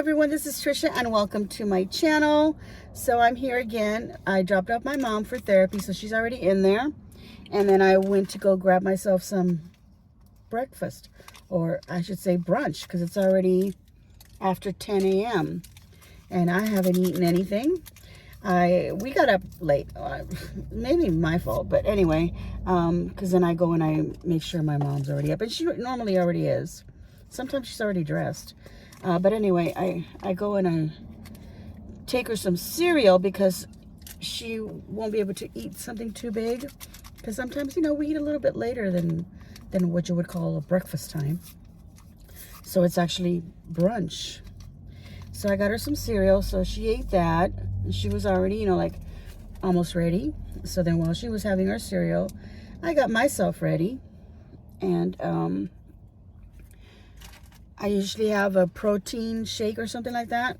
everyone, this is Trisha and welcome to my channel. So I'm here again. I dropped off my mom for therapy, so she's already in there. And then I went to go grab myself some breakfast, or I should say brunch, because it's already after 10 a.m. and I haven't eaten anything. We got up late, maybe my fault, but anyway, because then I go and I make sure my mom's already up, and she normally already is. Sometimes she's already dressed. But anyway, I go and I take her some cereal because she won't be able to eat something too big. Because sometimes, you know, we eat a little bit later than what you would call a breakfast time. So it's actually brunch. So I got her some cereal, so she ate that. She was already, you know, like almost ready. So then while she was having her cereal, I got myself ready. And I usually have a protein shake or something like that.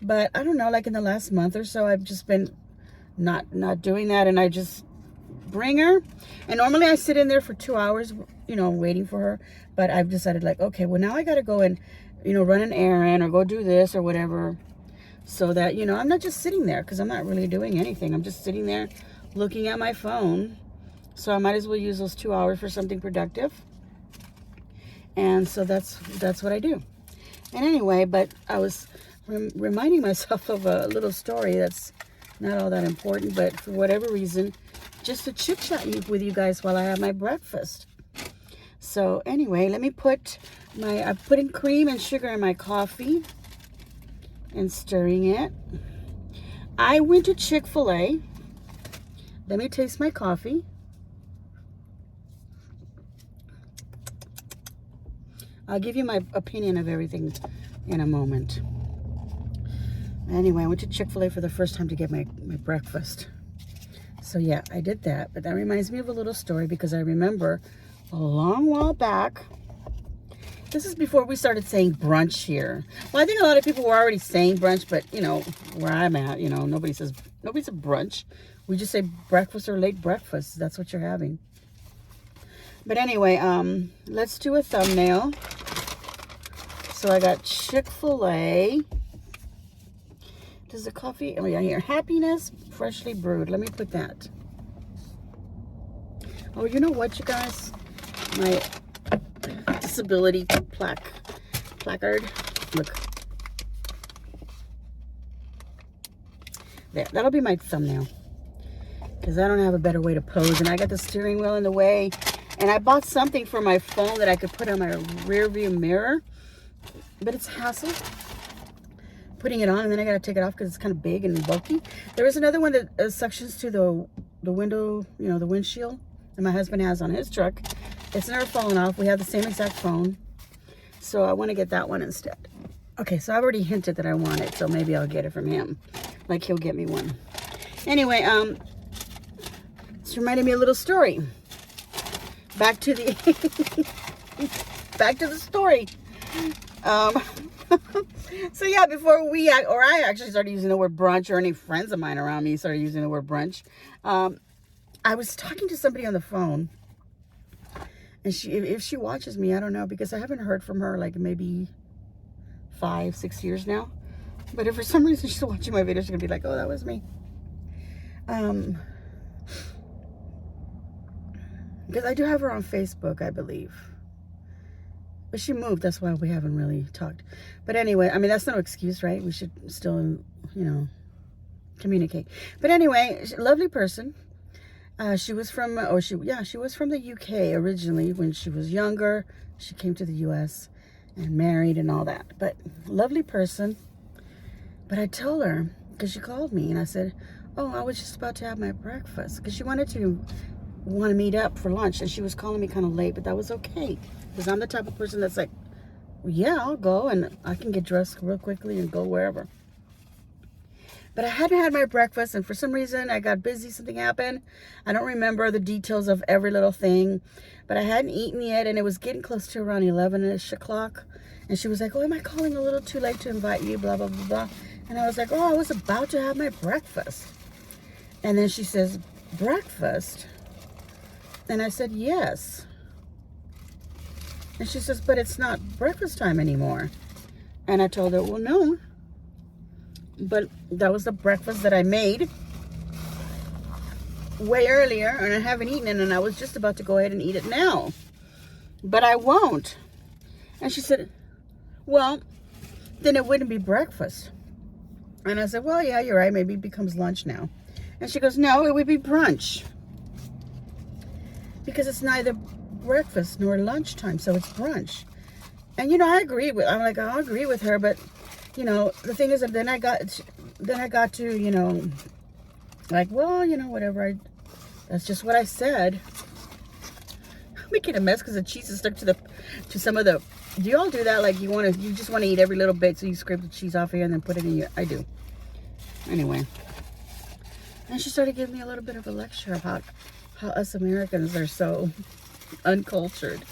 But I don't know, like in the last month or so, I've just been not doing that. And I just bring her. And normally I sit in there for 2 hours, you know, waiting for her. But I've decided like, okay, well now I got to go and, you know, run an errand or go do this or whatever. So that, you know, I'm not just sitting there because I'm not really doing anything. I'm just sitting there looking at my phone. So I might as well use those 2 hours for something productive. And so that's what I do. And anyway, but I was reminding myself of a little story that's not all that important, but for whatever reason, just to chit chat with you guys while I have my breakfast. So anyway, let me I'm putting cream and sugar in my coffee and stirring it. I went to Chick-fil-A. Let me taste my coffee. I'll give you my opinion of everything in a moment. Anyway, I went to Chick-fil-A for the first time to get my breakfast. So yeah, I did that. But that reminds me of a little story because I remember a long while back. This is before we started saying brunch here. Well, I think a lot of people were already saying brunch, but you know, where I'm at, you know, nobody says brunch. We just say breakfast or late breakfast. That's what you're having. But anyway, let's do a thumbnail. So I got Chick-fil-A. Does the coffee, oh yeah, here, happiness, freshly brewed. Let me put that. Oh, you know what, you guys? My disability placard. Look. There, that'll be my thumbnail. Because I don't have a better way to pose. And I got the steering wheel in the way. And I bought something for my phone that I could put on my rear view mirror. But it's hassle putting it on, and then I got to take it off because it's kind of big and bulky. There is another one that suctions to the window, you know, the windshield that my husband has on his truck. It's never fallen off. We have the same exact phone. So I want to get that one instead. Okay, so I've already hinted that I want it, so maybe I'll get it from him. Like he'll get me one. Anyway, it's reminded me of a little story. Back to the story. So yeah, before I actually started using the word brunch, or any friends of mine around me started using the word brunch, I was talking to somebody on the phone, and if she watches me, I don't know, because I haven't heard from her like maybe 5-6 years now. But if for some reason she's watching my video, she's gonna be like, oh, that was me. Because I do have her on Facebook, I believe. But she moved, that's why we haven't really talked. But anyway, I mean, that's no excuse, right? We should still, you know, communicate. But anyway, lovely person. She was from, she was from the UK originally when she was younger. She came to the US and married and all that. But lovely person. But I told her, because she called me, and I said, oh, I was just about to have my breakfast. Because she wanted to meet up for lunch, and she was calling me kind of late, but that was okay. Because I'm the type of person that's like, well, yeah, I'll go, and I can get dressed real quickly and go wherever. But I hadn't had my breakfast, and for some reason, I got busy. Something happened. I don't remember the details of every little thing, but I hadn't eaten yet, and it was getting close to around 11-ish o'clock. And she was like, oh, am I calling a little too late to invite you, blah, blah, blah, blah. And I was like, oh, I was about to have my breakfast. And then she says, breakfast? And I said, yes. And she says, but it's not breakfast time anymore. And I told her, well, no. But that was the breakfast that I made way earlier, and I haven't eaten it, and I was just about to go ahead and eat it now. But I won't. And she said, well, then it wouldn't be breakfast. And I said, well, yeah, you're right. Maybe it becomes lunch now. And she goes, no, it would be brunch. Because it's neither breakfast nor lunchtime, so it's brunch. And, you know, I agree with her, but, you know, the thing is that then I got to, you know, like, well, you know, whatever, that's just what I said. I'm making a mess because the cheese is stuck to some of the, do you all do that? Like, you just want to eat every little bit, so you scrape the cheese off here and then put it in your, I do. Anyway. And she started giving me a little bit of a lecture about how us Americans are so uncultured.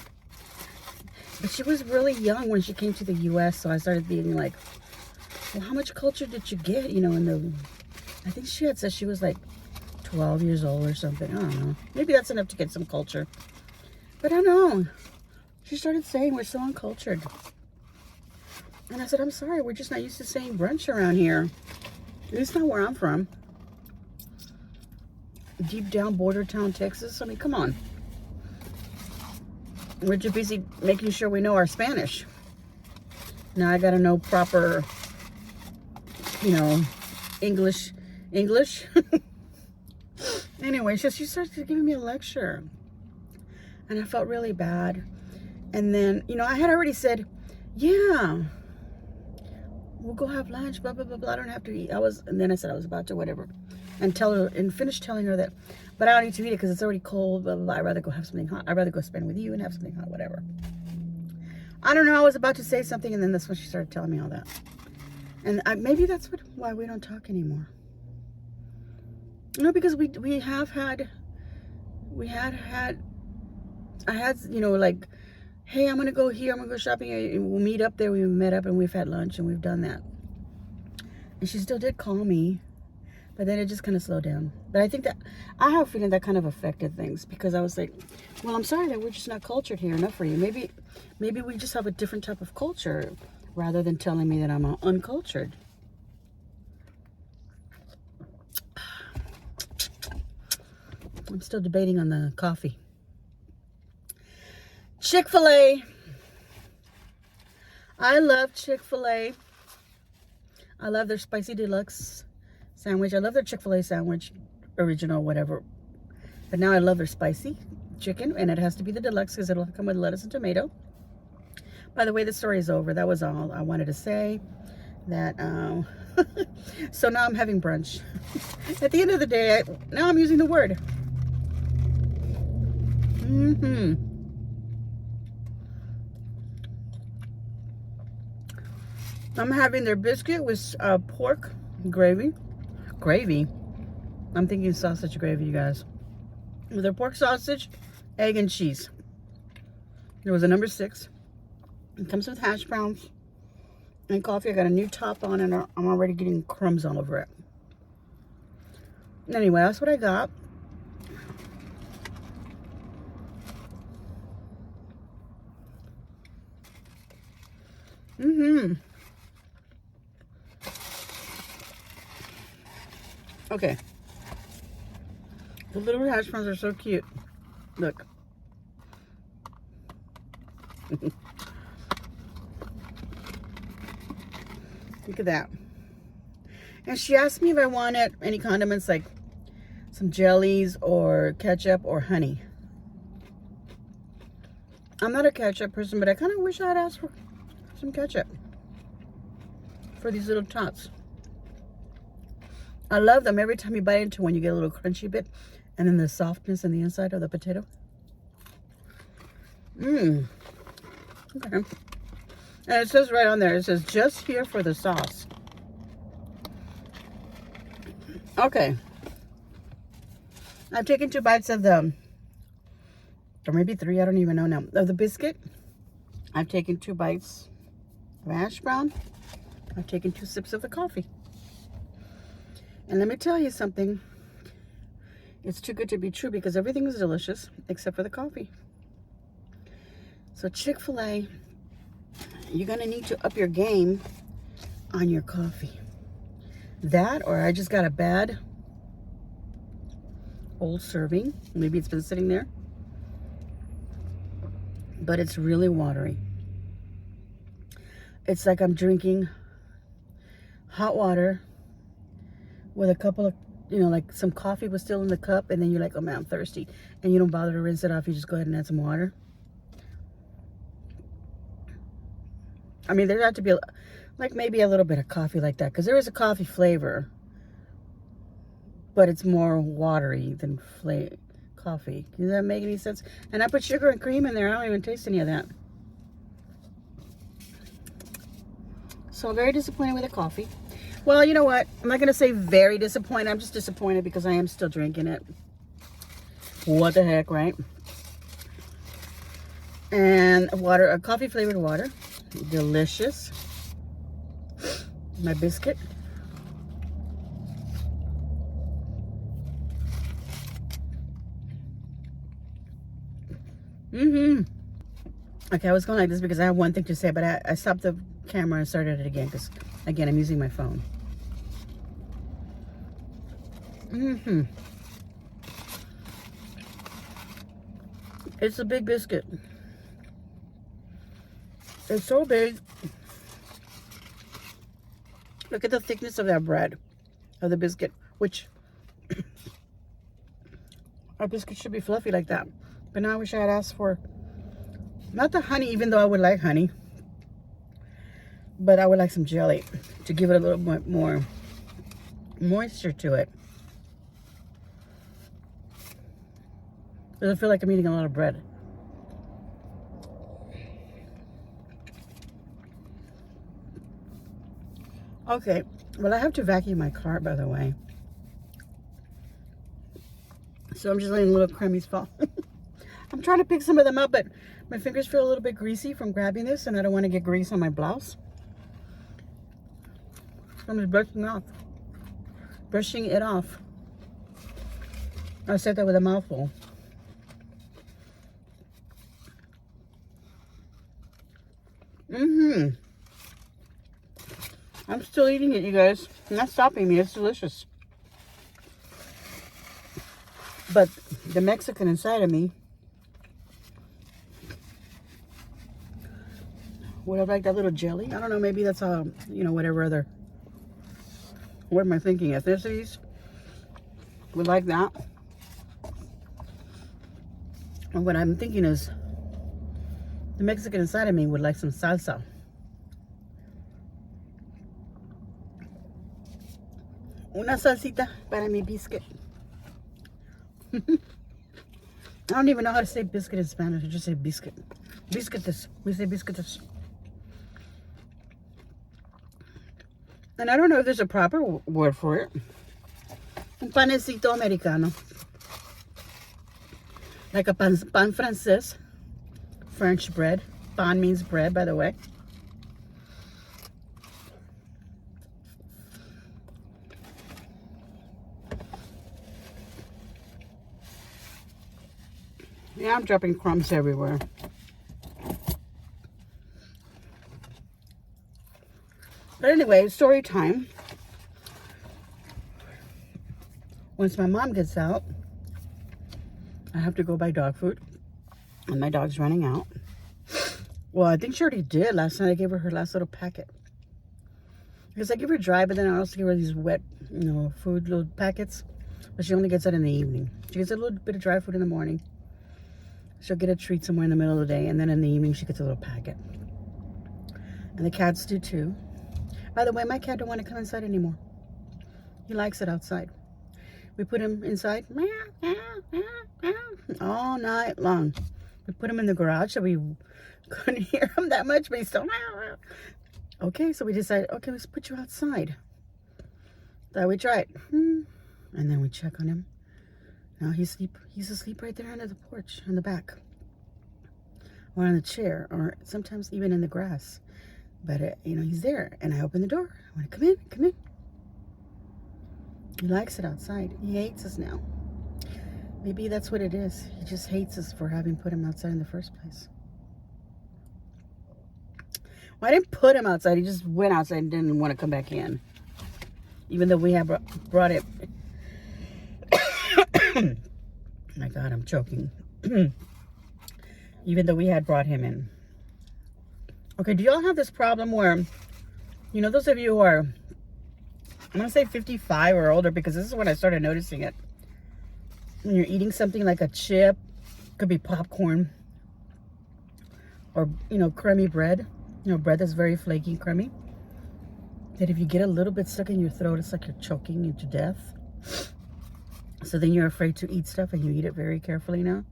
But she was really young when she came to the U.S., so I started being like, well, how much culture did you get, you know, I think she had said she was like 12 years old or something. I don't know. Maybe that's enough to get some culture. But I don't know. She started saying we're so uncultured. And I said, I'm sorry, we're just not used to saying brunch around here. At least not where I'm from. Deep down border town, Texas. I mean, come on. We're too busy making sure we know our Spanish. Now I gotta know proper, you know, English. Anyway, she started giving me a lecture. And I felt really bad. And then, you know, I had already said, yeah, we'll go have lunch, blah, blah, blah, blah. I don't have to eat. And then I said I was about to whatever. And finish telling her that, but I don't need to eat it because it's already cold, blah, blah, blah. I'd rather go have something hot. I'd rather go spend with you and have something hot, whatever. I don't know. I was about to say something, and then that's when she started telling me all that. And maybe that's why we don't talk anymore. You know, because I had, you know, like, hey, I'm going to go here, I'm going to go shopping, and we'll meet up there. We met up and we've had lunch and we've done that. And she still did call me, but then it just kind of slowed down. But I think that, I have a feeling that kind of affected things because I was like, well, I'm sorry that we're just not cultured here enough for you. Maybe we just have a different type of culture rather than telling me that I'm uncultured. I'm still debating on the coffee. Chick-fil-A. I love Chick-fil-A. I love their spicy deluxe sandwich. I love their Chick-fil-A sandwich, original, whatever. But now I love their spicy chicken, and it has to be the deluxe because it'll come with lettuce and tomato. By the way, the story is over. That was all I wanted to say. That so now I'm having brunch. At the end of the day, now I'm using the word. I'm having their biscuit with pork gravy. I'm thinking sausage gravy, you guys. With their pork sausage, egg, and cheese. There was a number 6. It comes with hash browns and coffee. I got a new top on, and I'm already getting crumbs all over it. Anyway, that's what I got. Okay. The little hash browns are so cute. Look. Look at that. And she asked me if I wanted any condiments, like some jellies or ketchup or honey. I'm not a ketchup person, but I kind of wish I had asked for some ketchup for these little tots. I love them. Every time you bite into one, you get a little crunchy bit, and then the softness in the inside of the potato. Okay. And it says right on there, it says just here for the sauce. Okay. I've taken 2 bites of the, or maybe 3, I don't even know now, of the biscuit. I've taken 2 bites of hash brown. I've taken 2 sips of the coffee. And let me tell you something. It's too good to be true because everything is delicious except for the coffee. So Chick-fil-A you're gonna need to up your game on your coffee. That, or I just got a bad old serving. Maybe it's been sitting there, but it's really watery. It's like I'm drinking hot water with a couple of, like some coffee was still in the cup, and then you're like, oh man, I'm thirsty, and you don't bother to rinse it off. You just go ahead and add some water. I mean, there had to be like maybe a little bit of coffee like that, because there is a coffee flavor, but it's more watery than coffee. Does that make any sense? And I put sugar and cream in there. I don't even taste any of that. So I'm very disappointed with the coffee. Well, you know what? I'm not going to say very disappointed. I'm just disappointed because I am still drinking it. What the heck, right? And water, a coffee flavored water. Delicious. My biscuit. Okay, I was going like this because I have one thing to say, but I stopped the camera and started it again because, again, I'm using my phone. It's a big biscuit. It's so big. Look at the thickness of that bread, of the biscuit, which our biscuit should be fluffy like that. But now I wish I had asked for, not the honey, even though I would like honey, but I would like some jelly to give it a little bit more moisture to it. Doesn't feel like I'm eating a lot of bread. Okay, well, I have to vacuum my car, by the way. So I'm just letting little crummies fall. I'm trying to pick some of them up, but my fingers feel a little bit greasy from grabbing this, and I don't want to get grease on my blouse. So I'm just brushing it off. I said that with a mouthful. I'm still eating it, you guys. I'm not stopping me. It's delicious. But the Mexican inside of me would have liked that little jelly. I don't know. Maybe that's whatever other. What am I thinking? Ethnicities would like that. And what I'm thinking is the Mexican inside of me would like some salsa. Una salsita para mi biscuit. I don't even know how to say biscuit in Spanish. I just say biscuit. Biscuites. We say biscuites. And I don't know if there's a proper word for it. Un panecito americano. Like a pan francés. French bread. Pan means bread, by the way. Yeah, I'm dropping crumbs everywhere. But anyway, story time. Once my mom gets out, I have to go buy dog food. And my dog's running out. Well, I think she already did. Last night I gave her her last little packet. Because I give her dry, but then I also give her these wet, food little packets. But she only gets that in the evening. She gets a little bit of dry food in the morning. She'll get a treat somewhere in the middle of the day, and then in the evening she gets a little packet. And the cats do too. By the way, my cat don't want to come inside anymore. He likes it outside. We put him inside all night long. We put him in the garage so we couldn't hear him that much, but he's still. Okay, so we decided, okay, let's put you outside. Thought we tried. And then we check on him. Now he's asleep right there under the porch, on the back. Or on the chair, or sometimes even in the grass. But, he's there. And I open the door. I want to come in. He likes it outside. He hates us now. Maybe that's what it is. He just hates us for having put him outside in the first place. Well, I didn't put him outside. He just went outside and didn't want to come back in. Even though we have brought it. My God, I'm choking. Even though we had brought him in. Okay, do y'all have this problem where, you know, those of you who are, I'm going to say 55 or older, because this is when I started noticing it. When you're eating something like a chip, could be popcorn, or, you know, crummy bread. You know, bread that's very flaky, crummy. That if you get a little bit stuck in your throat, it's like you're choking you to death. So then you're afraid to eat stuff and you eat it very carefully now.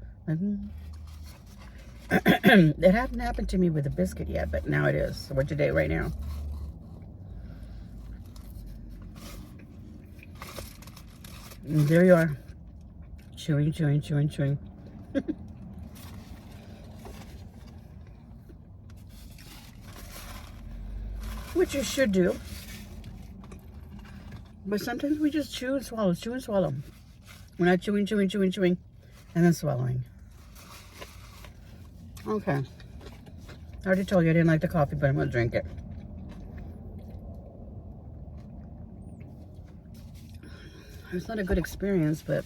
It hadn't happened to me with a biscuit yet, but now it is. So we're today right now. And there you are. Chewing, chewing, chewing, chewing. Which you should do. But sometimes we just chew and swallow, chew and swallow. We're not chewing, chewing, chewing, chewing, and then swallowing. Okay. I already told you I didn't like the coffee, but I'm going to drink it. It's not a good experience, but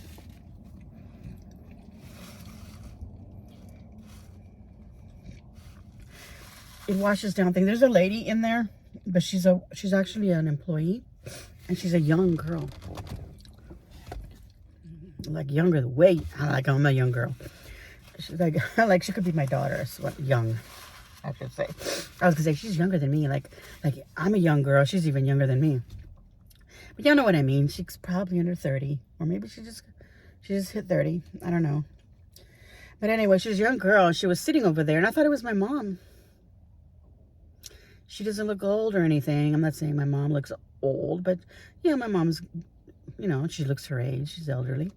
it washes down things. There's a lady in there, but she's actually an employee, and she's a young girl. Like younger, way, like I'm a young girl. She's like she could be my daughter. So young, I should say. I was gonna say she's younger than me. Like I'm a young girl. She's even younger than me. But y'all know what I mean. She's probably under 30, or maybe she just hit 30. I don't know. But anyway, she's a young girl. She was sitting over there, and I thought it was my mom. She doesn't look old or anything. I'm not saying my mom looks old, but yeah, my mom's, you know, she looks her age. She's elderly.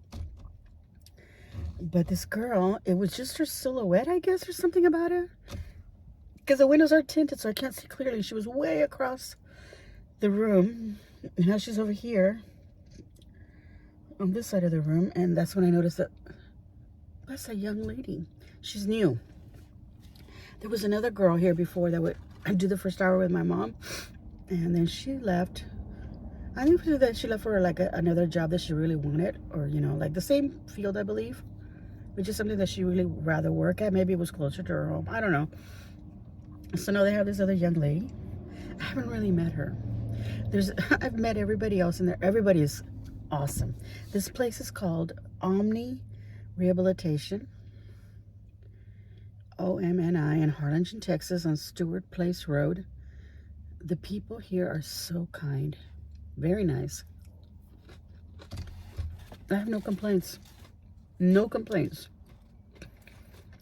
But this girl, it was just her silhouette, I guess, or something about her. Because the windows are tinted, so I can't see clearly. She was way across the room. And now she's over here on this side of the room. And that's when I noticed that that's a young lady. She's new. There was another girl here before that would do the first hour with my mom. And then she left. I knew that she left for like another job that she really wanted. Or, you know, like the same field, I believe. Which is something that she really rather work at. Maybe it was closer to her home. I don't know. So now they have this other young lady. I haven't really met her. I've met everybody else in there. Everybody is awesome. This place is called Omni Rehabilitation. OMNI in Harlingen, Texas on Stewart Place Road. The people here are so kind. Very nice. I have no complaints. No complaints.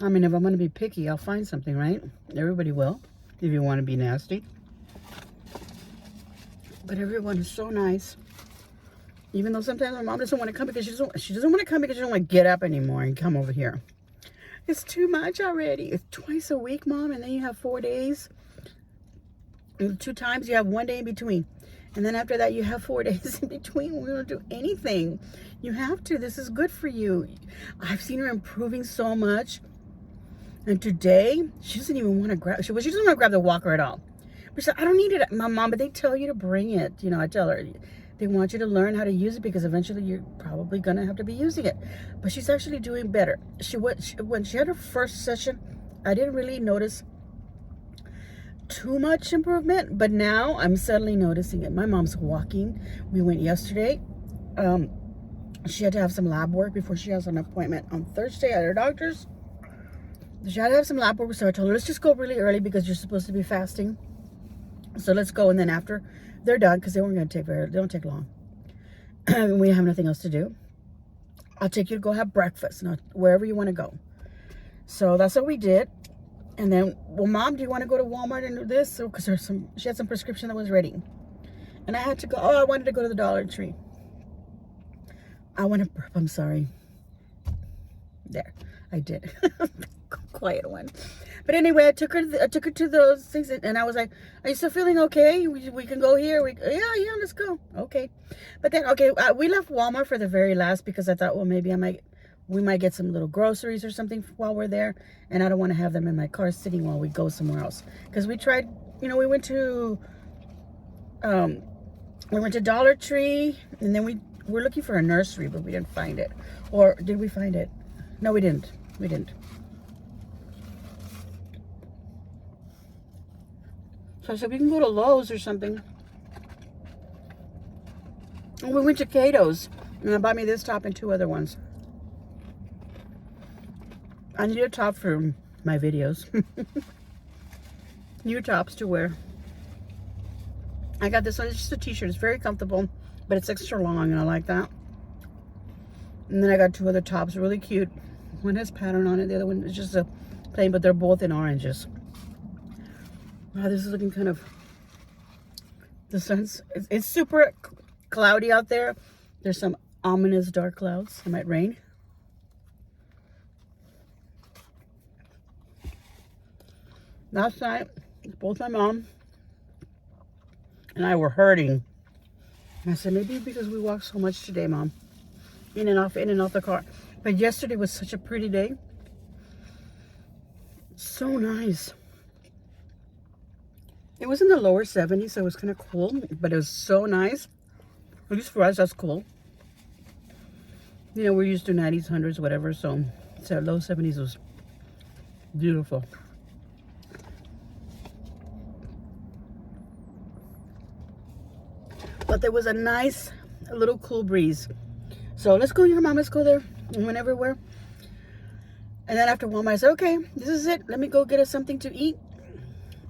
I mean, if I'm going to be picky, I'll find something, right? Everybody will, if you want to be nasty. But everyone is so nice. Even though sometimes my mom doesn't want to come because she doesn't want to come because she doesn't want to get up anymore and come over here. It's too much already. It's twice a week, Mom, and then you have 4 days. And 2 times, you have 1 day in between. And then after that, you have 4 days in between. We don't do anything. You have to. This is good for you. I've seen her improving so much. And today, she doesn't even want to grab, she doesn't want to grab the walker at all. But she said, I don't need it, my mom, but they tell you to bring it. You know, I tell her, they want you to learn how to use it because eventually you're probably going to have to be using it. But she's actually doing better. When she had her first session, I didn't really notice too much improvement, but now I'm suddenly noticing it. My mom's walking. We went yesterday. She had to have some lab work before she has an appointment on Thursday at her doctor's. She had to have some lab work, so I told her, let's just go really early because you're supposed to be fasting. So let's go, and then after they're done, because they weren't going to take they don't take long. We have nothing else to do. I'll take you to go have breakfast, not wherever you want to go. So that's what we did. And then, well, Mom, do you want to go to Walmart and do this? Because she had some prescription that was ready. And I had to go, I wanted to go to the Dollar Tree. I want to burp, I'm sorry. There, I did. Quiet one. But anyway, I took her to those things, and I was like, "Are you still feeling okay? We can go here. Yeah, let's go." Okay. But then, okay, we left Walmart for the very last because I thought, well, maybe we might get some little groceries or something while we're there, and I don't want to have them in my car sitting while we go somewhere else. Because we tried, you know, we went to Dollar Tree, and then we're looking for a nursery, but we didn't find it. Or did we find it? No, we didn't. We didn't. So I said we can go to Lowe's or something. And we went to Cato's, and I bought me this top and 2 other ones. I need a top for my videos. New tops to wear. I got this one. It's just a t-shirt. It's very comfortable, but it's extra long, and I like that. And then I got 2 other tops, really cute. One has pattern on it. The other one is just a plain, but they're both in oranges. Wow, this is looking kind of... The sun's... It's super cloudy out there. There's some ominous dark clouds. It might rain. Last night, both my mom and I were hurting. And I said, maybe because we walked so much today, Mom. In and off the car. But yesterday was such a pretty day. So nice. It was in the lower 70s, so it was kind of cool. But it was so nice. At least for us, that's cool. You know, we're used to 90s, 100s, whatever. So low 70s was beautiful. But there was a nice little cool breeze. So let's go here, Mom. Let's go there. We went everywhere. And then after Walmart, I said, okay, this is it. Let me go get us something to eat.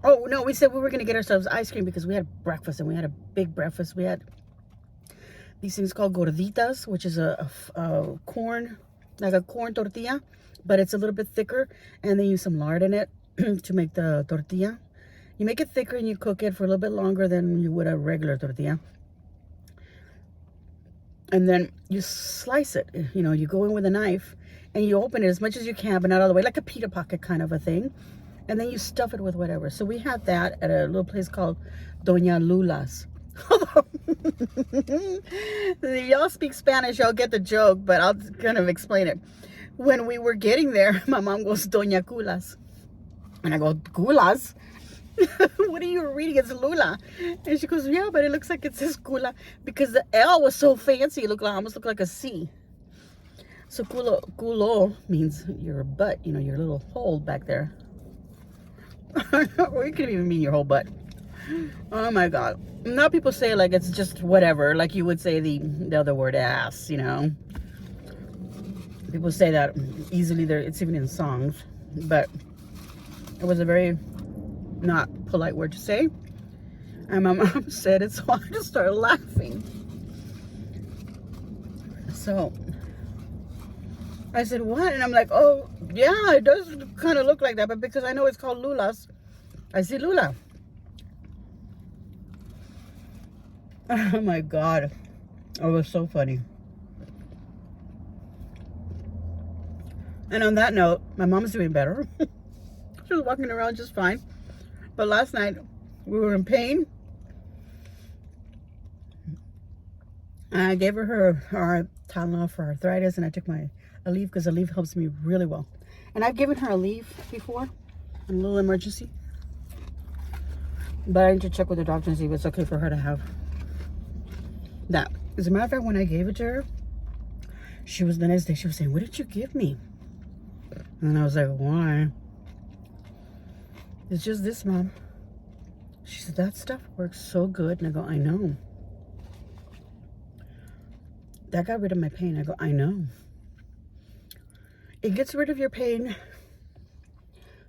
Oh, no, we said we were going to get ourselves ice cream because we had breakfast, and we had a big breakfast. We had these things called gorditas, which is a corn, like a corn tortilla, but it's a little bit thicker, and they use some lard in it to make the tortilla. You make it thicker and you cook it for a little bit longer than you would a regular tortilla. And then you slice it. You know, you go in with a knife and you open it as much as you can, but not all the way, like a pita pocket kind of a thing. And then you stuff it with whatever. So we had that at a little place called Doña Lula's. Y'all speak Spanish, y'all get the joke, but I'll kind of explain it. When we were getting there, my mom goes, Doña Culas. And I go, Culas? What are you reading? It's Lula. And she goes, yeah, but it looks like it says Cula because the L was so fancy. It almost looked like a C. So culo means your butt, you know, your little hole back there. Or it could even mean your whole butt. Oh my God. Now people say like it's just whatever, like you would say the other word ass, you know. People say that easily. It's even in songs. But it was a very not polite word to say, and my mom said it, so I just started laughing. So I said, what? And I'm like, oh yeah, it does kind of look like that, but because I know it's called Lula's, I see Lula. Oh my God, it was so funny. And on that note, my mom's doing better. She was walking around just fine. But last night, we were in pain. I gave her our Tylenol for arthritis, and I took my Aleve because Aleve helps me really well. And I've given her Aleve before, in a little emergency. But I need to check with the doctor and see if it's okay for her to have that. As a matter of fact, when I gave it to her, the next day, she was saying, what did you give me? And I was like, why? It's just this, Mom. She said, that stuff works so good. And I go, I know. That got rid of my pain. I go, I know. It gets rid of your pain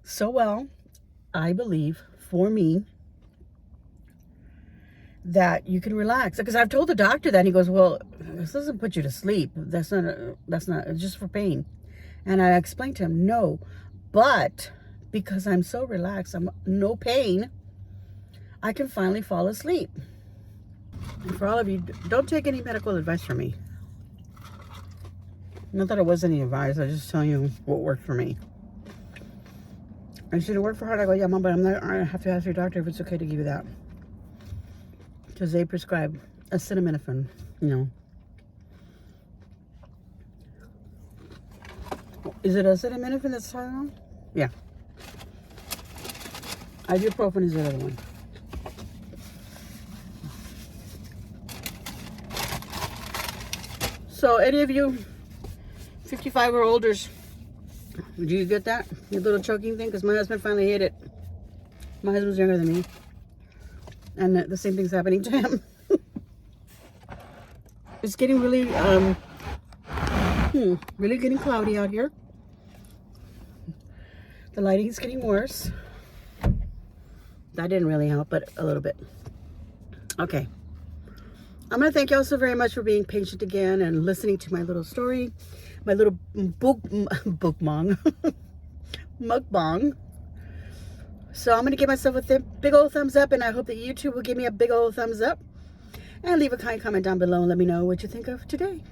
so well, I believe, for me, that you can relax. Because I've told the doctor that, and he goes, well, this doesn't put you to sleep. That's not, it's just for pain. And I explained to him, no, but because I'm so relaxed, I'm no pain, I can finally fall asleep. And for all of you, don't take any medical advice from me. Not that it was any advice, I just tell you what worked for me. And should it work for her? I go, yeah, Mom, but I have to ask your doctor if it's okay to give you that. Because they prescribe acetaminophen, you know. Is it acetaminophen that's Tylenol? Yeah. Ibuprofen is the other one. So any of you 55 or olders, do you get that? Your little choking thing? Because my husband finally hit it. My husband's younger than me. And the same thing's happening to him. It's getting really, really getting cloudy out here. The lighting is getting worse. That didn't really help, but a little bit. Okay. I'm going to thank y'all so very much for being patient again and listening to my little story. My little mukbang. So I'm going to give myself a big old thumbs up, and I hope that YouTube will give me a big old thumbs up. And leave a kind comment down below and let me know what you think of today.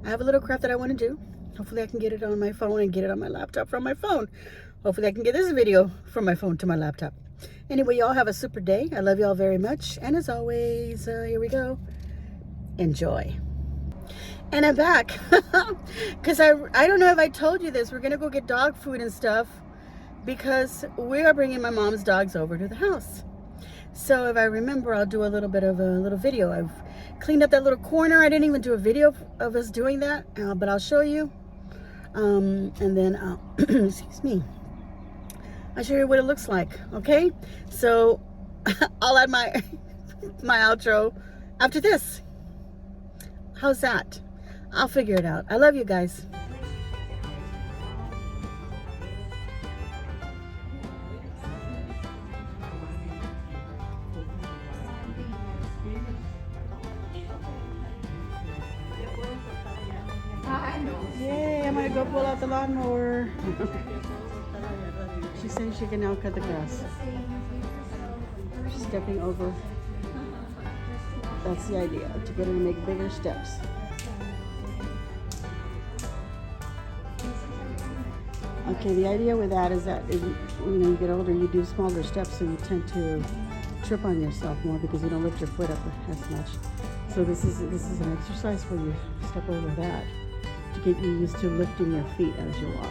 I have a little craft that I want to do. Hopefully I can get it on my phone and get it on my laptop from my phone. Hopefully I can get this video from my phone to my laptop. Anyway, y'all have a super day. I love y'all very much. And as always, here we go. Enjoy. And I'm back. Because I don't know if I told you this. We're going to go get dog food and stuff. Because we are bringing my mom's dogs over to the house. So if I remember, I'll do a little bit of a little video. I've cleaned up that little corner. I didn't even do a video of us doing that, but I'll show you. And then, excuse me, I'll show you what it looks like, okay? So I'll add my outro after this. How's that? I'll figure it out. I love you guys. Yay, I'm gonna go pull out the lawnmower. She's saying she can now cut the grass. She's stepping over. That's the idea, to get her to make bigger steps. Okay, the idea with that is that when you get older, you do smaller steps, so you tend to trip on yourself more because you don't lift your foot up as much. So this is an exercise where you step over that to get you used to lifting your feet as you walk.